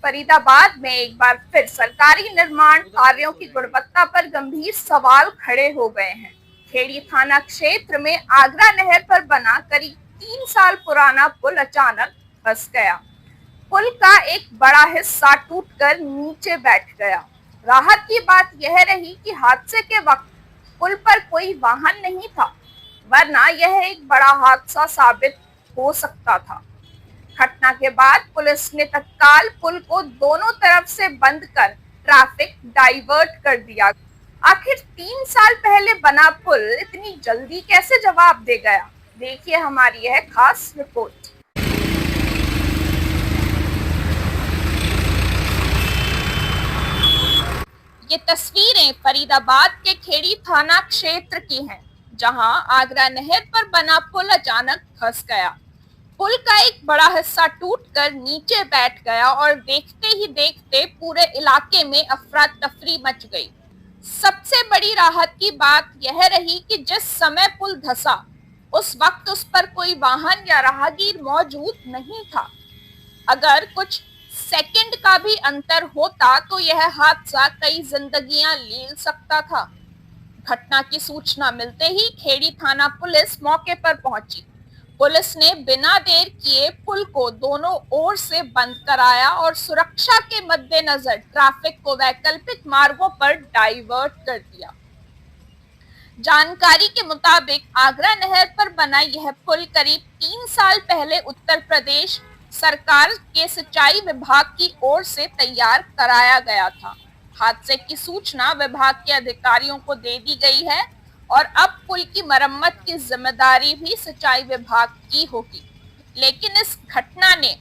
फरीदाबाद में एक बार फिर सरकारी निर्माण कार्यों की गुणवत्ता पर गंभीर सवाल खड़े हो गए हैं। खेड़ी थाना क्षेत्र में आगरा नहर पर बना करीब 3 साल पुराना पुल अचानक धंस गया। पुल का एक बड़ा हिस्सा टूटकर नीचे बैठ गया। राहत की बात यह रही कि हादसे के वक्त पुल पर कोई वाहन नहीं था, वरना यह एक बड़ा हादसा साबित हो सकता था। घटना के बाद पुलिस ने तत्काल पुल को दोनों तरफ से बंद कर ट्रैफिक डाइवर्ट कर दिया। आखिर 3 साल पहले बना पुल इतनी जल्दी कैसे जवाब दे गया? देखिए हमारी यह खास रिपोर्ट। ये तस्वीरें फरीदाबाद के खेड़ी थाना क्षेत्र की हैं, जहां आगरा नहर पर बना पुल अचानक धंस गया। पुल का एक बड़ा हिस्सा टूटकर नीचे बैठ गया और देखते ही देखते पूरे इलाके में अफरा तफरी मच गई। सबसे बड़ी राहत की बात यह रही कि जिस समय पुल धंसा उस वक्त उस पर कोई वाहन या राहगीर मौजूद नहीं था। अगर कुछ सेकंड का भी अंतर होता तो यह हादसा कई जिंदगियां ले सकता था। घटना की सूचना मिलते ही खेड़ी थाना पुलिस मौके पर पहुंची। पुलिस ने बिना देर किए पुल को दोनों ओर से बंद कराया और सुरक्षा के मद्देनजर ट्रैफिक को वैकल्पिक मार्गों पर डाइवर्ट कर दिया। जानकारी के मुताबिक आगरा नहर पर बना यह पुल करीब 3 साल पहले उत्तर प्रदेश सरकार के सिंचाई विभाग की ओर से तैयार कराया गया था। हादसे की सूचना विभाग के अधिकारियों को दे दी गई है और अब पुल की मरम्मत की जिम्मेदारी भी सिंचाई विभाग की होगी। लेकिन इस घटना ने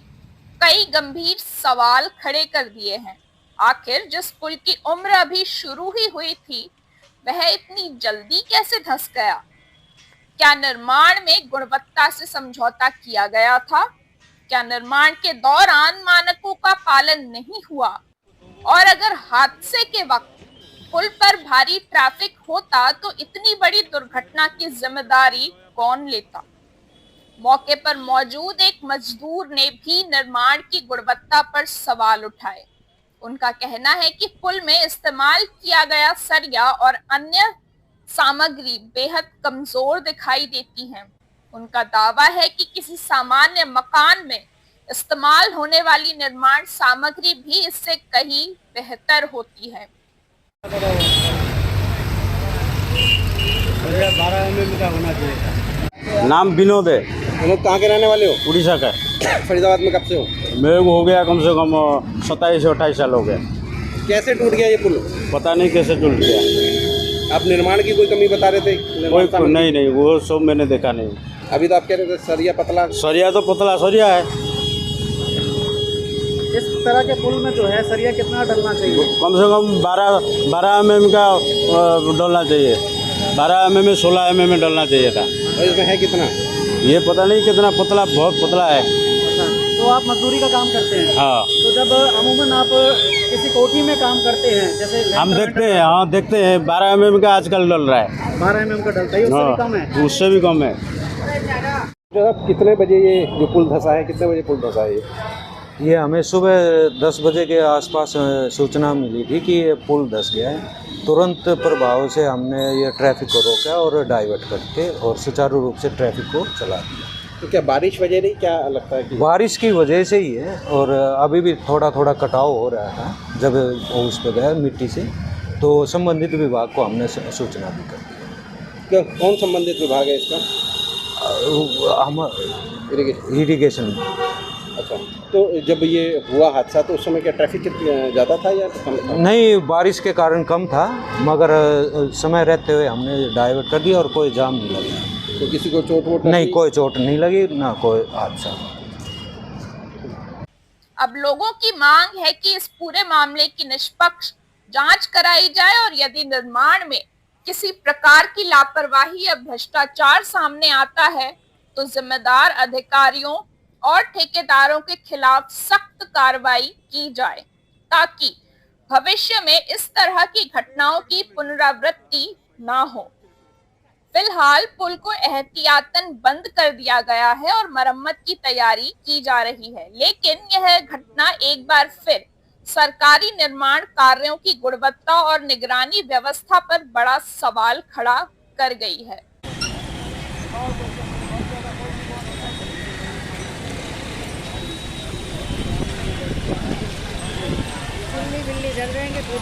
कई गंभीर सवाल खड़े कर दिए हैं। आखिर जिस पुल की उम्र अभी शुरू ही हुई थी, वह इतनी जल्दी कैसे धंस गया? क्या निर्माण में गुणवत्ता से समझौता किया गया था? क्या निर्माण के दौरान मानकों का पालन नहीं हुआ? और अगर हादसे के वक्त पुल पर भारी ट्रैफिक होता तो इतनी बड़ी दुर्घटना की जिम्मेदारी कौन लेता? मौके पर मौजूद एक मजदूर ने भी निर्माण की गुणवत्ता पर सवाल उठाए। उनका कहना है कि पुल में इस्तेमाल किया गया सरिया और अन्य सामग्री बेहद कमजोर दिखाई देती हैं। उनका दावा है कि किसी सामान्य मकान में इस्तेमाल होने वाली निर्माण सामग्री भी इससे कहीं बेहतर होती है। 12 mm का होना चाहिए। नाम विनोद है। विनोद कहाँ के रहने वाले हो? उड़ीसा का। फरीदाबाद में कब से हो? मेरे को हो गया कम से कम 27-28 साल हो गए। कैसे टूट गया ये पुल? पता नहीं कैसे टूट गया। आप निर्माण की कोई कमी बता रहे थे? कोई नहीं, वो सब मैंने देखा नहीं। अभी तो आप कह रहे थे सरिया पतला। सरिया तो पतला सरिया है। इस तरह के पुल में जो है सरिया कितना डलना चाहिए? कम से कम 12 mm का डलना चाहिए। 12 mm 16 mm डलना चाहिए था। और इसमें है कितना? ये पता नहीं कितना पतला, बहुत पतला है। तो आप मजदूरी का काम करते हैं? हाँ। तो जब अमूमन आप किसी कोठी में काम करते हैं, जैसे हम देखते हैं, हाँ देखते हैं 12 mm का आजकल डल रहा है। 12 mm का डलता है, उससे भी कम है? उससे भी कम है। जो अब कितने बजे ये जो पुल धंसा है, कितने बजे पुल धंसा है? ये हमें सुबह 10 बजे के आसपास सूचना मिली थी कि ये पुल धंस गया है। तुरंत प्रभाव से हमने ये ट्रैफिक को रोका और डाइवर्ट करके और सुचारू रूप से ट्रैफिक को चला दिया। तो क्या बारिश वजह नहीं, क्या लगता है कि बारिश की वजह से ही है। और अभी भी थोड़ा थोड़ा कटाव हो रहा था जब वो उस पर गया मिट्टी से, तो संबंधित विभाग को हमने सूचना भी कर दी। कौन संबंधित विभाग है इसका? हम इरिगेशन। अच्छा, तो जब ये हुआ हादसा तो उस समय क्या ट्रैफिक ज़्यादा था या कम था? नहीं, बारिश के कारण कम था, मगर समय रहते हुए हमने डाइवर्ट कर दिया और कोई जाम नहीं लगा। तो किसी को चोट वोट नहीं, कोई चोट नहीं लगी, ना कोई हादसा। अब लोगों की मांग है कि इस पूरे मामले की निष्पक्ष जांच कराई जाए और यदि निर्माण में किसी प्रकार की लापरवाही या भ्रष्टाचार सामने आता है तो जिम्मेदार अधिकारियों और ठेकेदारों के खिलाफ सख्त कार्रवाई की जाए, ताकि भविष्य में इस तरह की घटनाओं की पुनरावृत्ति ना हो। फिलहाल पुल को एहतियातन बंद कर दिया गया है और मरम्मत की तैयारी की जा रही है, लेकिन यह घटना एक बार फिर सरकारी निर्माण कार्यों की गुणवत्ता और निगरानी व्यवस्था पर बड़ा सवाल खड़ा कर गई है। बिल्ली बिल्ली जल जाएंगे तो